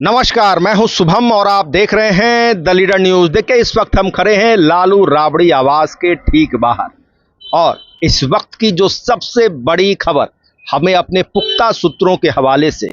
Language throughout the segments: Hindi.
नमस्कार, मैं हूं शुभम और आप देख रहे हैं द लीडर न्यूज। देखिए, इस वक्त हम खड़े हैं लालू राबड़ी आवास के ठीक बाहर और इस वक्त की जो सबसे बड़ी खबर हमें अपने पुख्ता सूत्रों के हवाले से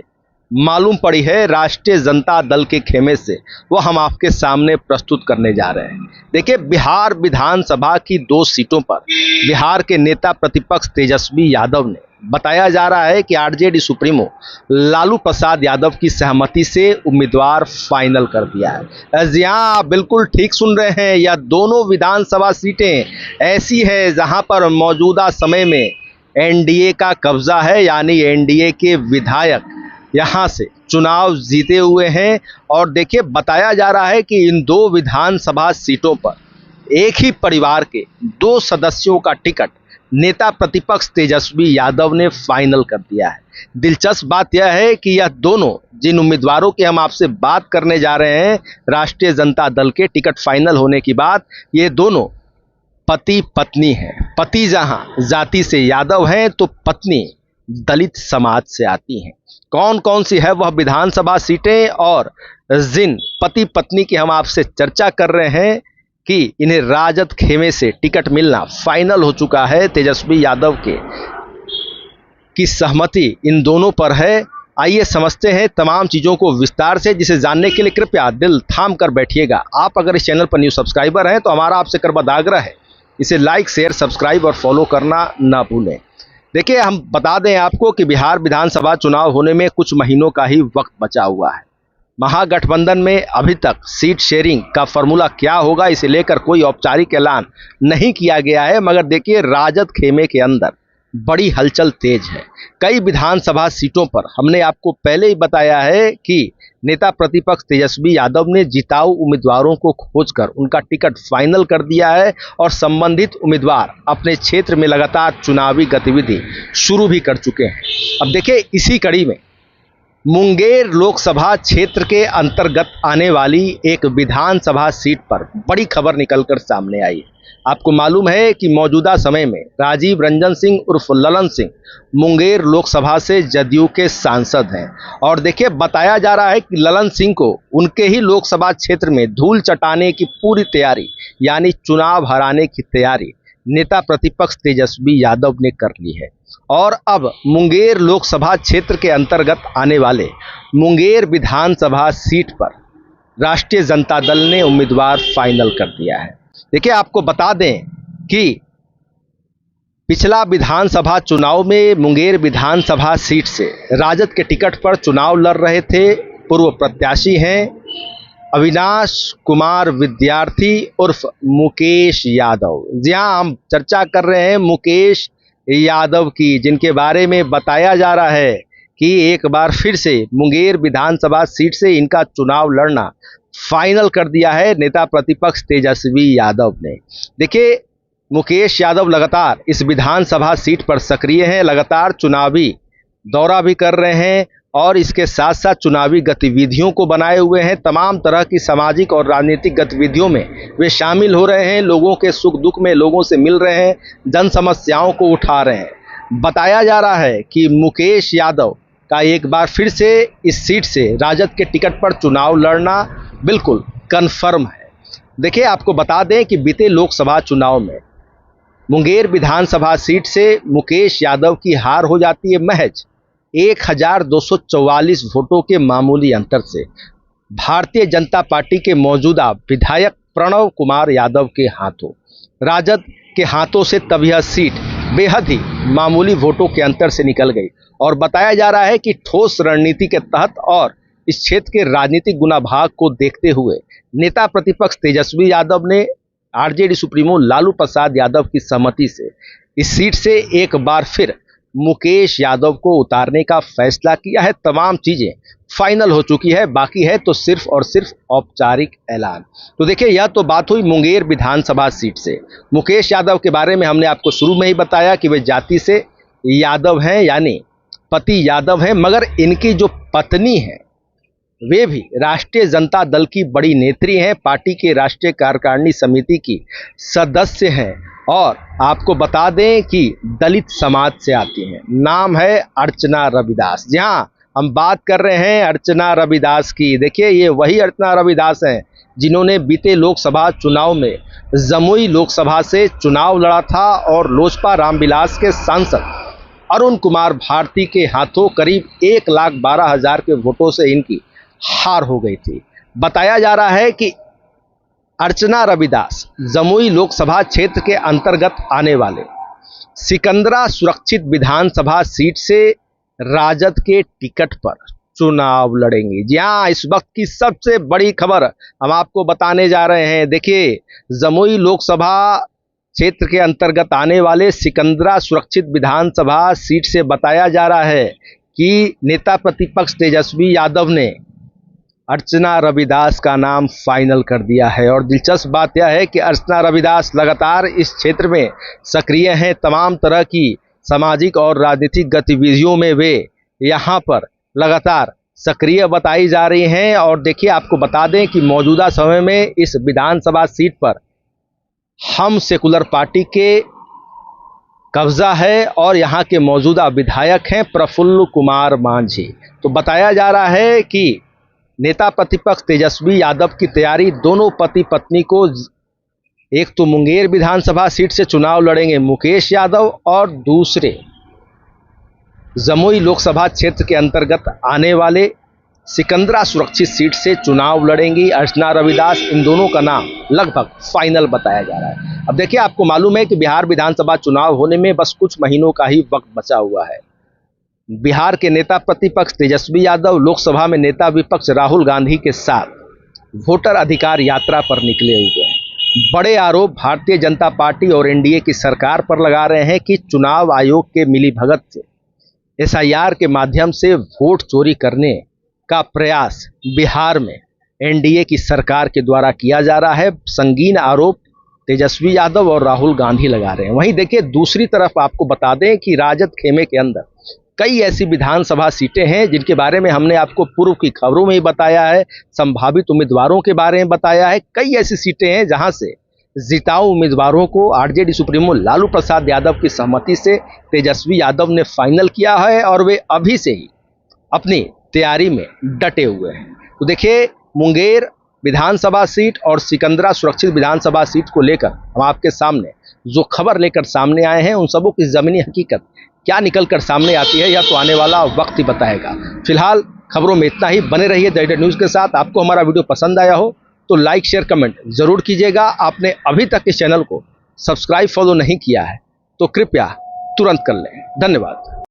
मालूम पड़ी है, राष्ट्रीय जनता दल के खेमे से, वो हम आपके सामने प्रस्तुत करने जा रहे हैं। देखिए, बिहार विधानसभा की 2 सीटों पर बिहार के नेता प्रतिपक्ष तेजस्वी यादव ने बताया जा रहा है कि आरजेडी सुप्रीमो लालू प्रसाद यादव की सहमति से उम्मीदवार फाइनल कर दिया है। जी हाँ, आप बिल्कुल ठीक सुन रहे हैं, यह दोनों विधानसभा सीटें ऐसी है जहां पर मौजूदा समय में एनडीए का कब्जा है, यानी एनडीए के विधायक यहां से चुनाव जीते हुए हैं। और देखिए, बताया जा रहा है कि इन 2 विधानसभा सीटों पर एक ही परिवार के 2 सदस्यों का टिकट नेता प्रतिपक्ष तेजस्वी यादव ने फाइनल कर दिया है। दिलचस्प बात यह है कि यह दोनों, जिन उम्मीदवारों की हम आपसे बात करने जा रहे हैं, राष्ट्रीय जनता दल के टिकट फाइनल होने की बात, ये दोनों पति पत्नी हैं। पति जहां जाति से यादव हैं तो पत्नी दलित समाज से आती हैं। कौन कौन सी है वह विधानसभा सीटें और जिन पति पत्नी की हम आपसे चर्चा कर रहे हैं कि इन्हें राजद खेमे से टिकट मिलना फाइनल हो चुका है, तेजस्वी यादव की सहमति इन दोनों पर है। आइए समझते हैं तमाम चीज़ों को विस्तार से, जिसे जानने के लिए कृपया दिल थाम कर बैठिएगा। आप अगर इस चैनल पर न्यू सब्सक्राइबर हैं तो हमारा आपसे करबद्ध आग्रह है, इसे लाइक, शेयर, सब्सक्राइब और फॉलो करना ना भूलें। देखिए, हम बता दें आपको कि बिहार विधानसभा चुनाव होने में कुछ महीनों का ही वक्त बचा हुआ है। महागठबंधन में अभी तक सीट शेयरिंग का फॉर्मूला क्या होगा, इसे लेकर कोई औपचारिक ऐलान नहीं किया गया है, मगर देखिए, राजद खेमे के अंदर बड़ी हलचल तेज है। कई विधानसभा सीटों पर हमने आपको पहले ही बताया है कि नेता प्रतिपक्ष तेजस्वी यादव ने जिताऊ उम्मीदवारों को खोजकर उनका टिकट फाइनल कर दिया है और संबंधित उम्मीदवार अपने क्षेत्र में लगातार चुनावी गतिविधि शुरू भी कर चुके हैं। अब देखिए, इसी कड़ी में मुंगेर लोकसभा क्षेत्र के अंतर्गत आने वाली एक विधानसभा सीट पर बड़ी खबर निकलकर सामने आई है। आपको मालूम है कि मौजूदा समय में राजीव रंजन सिंह उर्फ ललन सिंह मुंगेर लोकसभा से जदयू के सांसद हैं। और देखिए, बताया जा रहा है कि ललन सिंह को उनके ही लोकसभा क्षेत्र में धूल चटाने की पूरी तैयारी, यानी चुनाव हराने की तैयारी नेता प्रतिपक्ष तेजस्वी यादव ने कर ली है। और अब मुंगेर लोकसभा क्षेत्र के अंतर्गत आने वाले मुंगेर विधानसभा सीट पर राष्ट्रीय जनता दल ने उम्मीदवार फाइनल कर दिया है। देखिए, आपको बता दें कि पिछला विधानसभा चुनाव में मुंगेर विधानसभा सीट से राजद के टिकट पर चुनाव लड़ रहे थे पूर्व प्रत्याशी हैं अविनाश कुमार विद्यार्थी उर्फ मुकेश यादव। जी हाँ, हम चर्चा कर रहे हैं मुकेश यादव की, जिनके बारे में बताया जा रहा है कि एक बार फिर से मुंगेर विधानसभा सीट से इनका चुनाव लड़ना फाइनल कर दिया है नेता प्रतिपक्ष तेजस्वी यादव ने। देखिए, मुकेश यादव लगातार इस विधानसभा सीट पर सक्रिय हैं, लगातार चुनावी दौरा भी कर रहे हैं और इसके साथ साथ चुनावी गतिविधियों को बनाए हुए हैं। तमाम तरह की सामाजिक और राजनीतिक गतिविधियों में वे शामिल हो रहे हैं, लोगों के सुख दुख में लोगों से मिल रहे हैं, जन समस्याओं को उठा रहे हैं। बताया जा रहा है कि मुकेश यादव का एक बार फिर से इस सीट से राजद के टिकट पर चुनाव लड़ना बिल्कुल कन्फर्म है। देखिए, आपको बता दें कि बीते लोकसभा चुनाव में मुंगेर विधानसभा सीट से मुकेश यादव की हार हो जाती है महज 1244 वोटों के मामूली अंतर से भारतीय जनता पार्टी के मौजूदा विधायक प्रणव कुमार यादव के हाथों। राजद के हाथों से तब यह सीट बेहद ही मामूली वोटों के अंतर से निकल गई। और बताया जा रहा है कि ठोस रणनीति के तहत और इस क्षेत्र के राजनीतिक गुणाभाग को देखते हुए नेता प्रतिपक्ष तेजस्वी यादव ने आरजेडी सुप्रीमो लालू प्रसाद यादव की सहमति से इस सीट से एक बार फिर मुकेश यादव को उतारने का फैसला किया है। तमाम चीजें फाइनल हो चुकी है, बाकी है तो सिर्फ और सिर्फ औपचारिक ऐलान। तो देखिए, यह तो बात हुई मुंगेर विधानसभा सीट से। मुकेश यादव के बारे में हमने आपको शुरू में ही बताया कि वे जाति से यादव हैं, यानी पति यादव हैं, मगर इनकी जो पत्नी है वे भी राष्ट्रीय जनता दल की बड़ी नेत्री हैं, पार्टी के राष्ट्रीय कार्यकारिणी समिति की सदस्य हैं और आपको बता दें कि दलित समाज से आती हैं। नाम है अर्चना रविदास। जी हाँ, हम बात कर रहे हैं अर्चना रविदास की। देखिए, ये वही अर्चना रविदास हैं जिन्होंने बीते लोकसभा चुनाव में जमुई लोकसभा से चुनाव लड़ा था और लोजपा रामविलास के सांसद अरुण कुमार भारती के हाथों करीब 1,12,000 के वोटों से इनकी हार हो गई थी। बताया जा रहा है कि अर्चना रविदास जमुई लोकसभा क्षेत्र के अंतर्गत आने वाले सिकंदरा सुरक्षित विधानसभा सीट से राजद के टिकट पर चुनाव लड़ेंगी। जी हाँ, इस वक्त की सबसे बड़ी खबर हम आपको बताने जा रहे हैं। देखिए, जमुई लोकसभा क्षेत्र के अंतर्गत आने वाले सिकंदरा सुरक्षित विधानसभा सीट से बताया जा रहा है कि नेता प्रतिपक्ष तेजस्वी यादव ने अर्चना रविदास का नाम फाइनल कर दिया है। और दिलचस्प बात यह है कि अर्चना रविदास लगातार इस क्षेत्र में सक्रिय हैं। तमाम तरह की सामाजिक और राजनीतिक गतिविधियों में वे यहाँ पर लगातार सक्रिय बताई जा रही हैं। और देखिए, आपको बता दें कि मौजूदा समय में इस विधानसभा सीट पर हम सेकुलर पार्टी के कब्जा है और यहाँ के मौजूदा विधायक हैं प्रफुल्ल कुमार मांझी। तो बताया जा रहा है कि नेता प्रतिपक्ष तेजस्वी यादव की तैयारी, दोनों पति पत्नी को एक तो मुंगेर विधानसभा सीट से चुनाव लड़ेंगे मुकेश यादव और दूसरे जमुई लोकसभा क्षेत्र के अंतर्गत आने वाले सिकंदरा सुरक्षित सीट से चुनाव लड़ेंगी अर्चना रविदास। इन दोनों का नाम लगभग फाइनल बताया जा रहा है। अब देखिए, आपको मालूम है कि बिहार विधानसभा चुनाव होने में बस कुछ महीनों का ही वक्त बचा हुआ है। बिहार के नेता प्रतिपक्ष तेजस्वी यादव लोकसभा में नेता विपक्ष राहुल गांधी के साथ वोटर अधिकार यात्रा पर निकले हुए हैं। बड़े आरोप भारतीय जनता पार्टी और एनडीए की सरकार पर लगा रहे हैं कि चुनाव आयोग के मिलीभगत से एसआईआर के माध्यम से वोट चोरी करने का प्रयास बिहार में एनडीए की सरकार के द्वारा किया जा रहा है। संगीन आरोप तेजस्वी यादव और राहुल गांधी लगा रहे हैं। वहीं देखिए, दूसरी तरफ आपको बता दें कि राजद खेमे के अंदर कई ऐसी विधानसभा सीटें हैं जिनके बारे में हमने आपको पूर्व की खबरों में ही बताया है, संभावित उम्मीदवारों के बारे में बताया है। कई ऐसी सीटें हैं जहां से जिताऊ उम्मीदवारों को आरजेडी सुप्रीमो लालू प्रसाद यादव की सहमति से तेजस्वी यादव ने फाइनल किया है और वे अभी से ही अपनी तैयारी में डटे हुए हैं। तो देखिए, मुंगेर विधानसभा सीट और सिकंदरा सुरक्षित विधानसभा सीट को लेकर हम आपके सामने जो खबर लेकर सामने आए हैं, उन सबों की जमीनी हकीकत क्या निकल कर सामने आती है, यह तो आने वाला वक्त ही बताएगा। फिलहाल खबरों में इतना ही। बने रहिए द लीडर न्यूज़ के साथ। आपको हमारा वीडियो पसंद आया हो तो लाइक शेयर कमेंट जरूर कीजिएगा। आपने अभी तक इस चैनल को सब्सक्राइब फॉलो नहीं किया है तो कृपया तुरंत कर लें। धन्यवाद।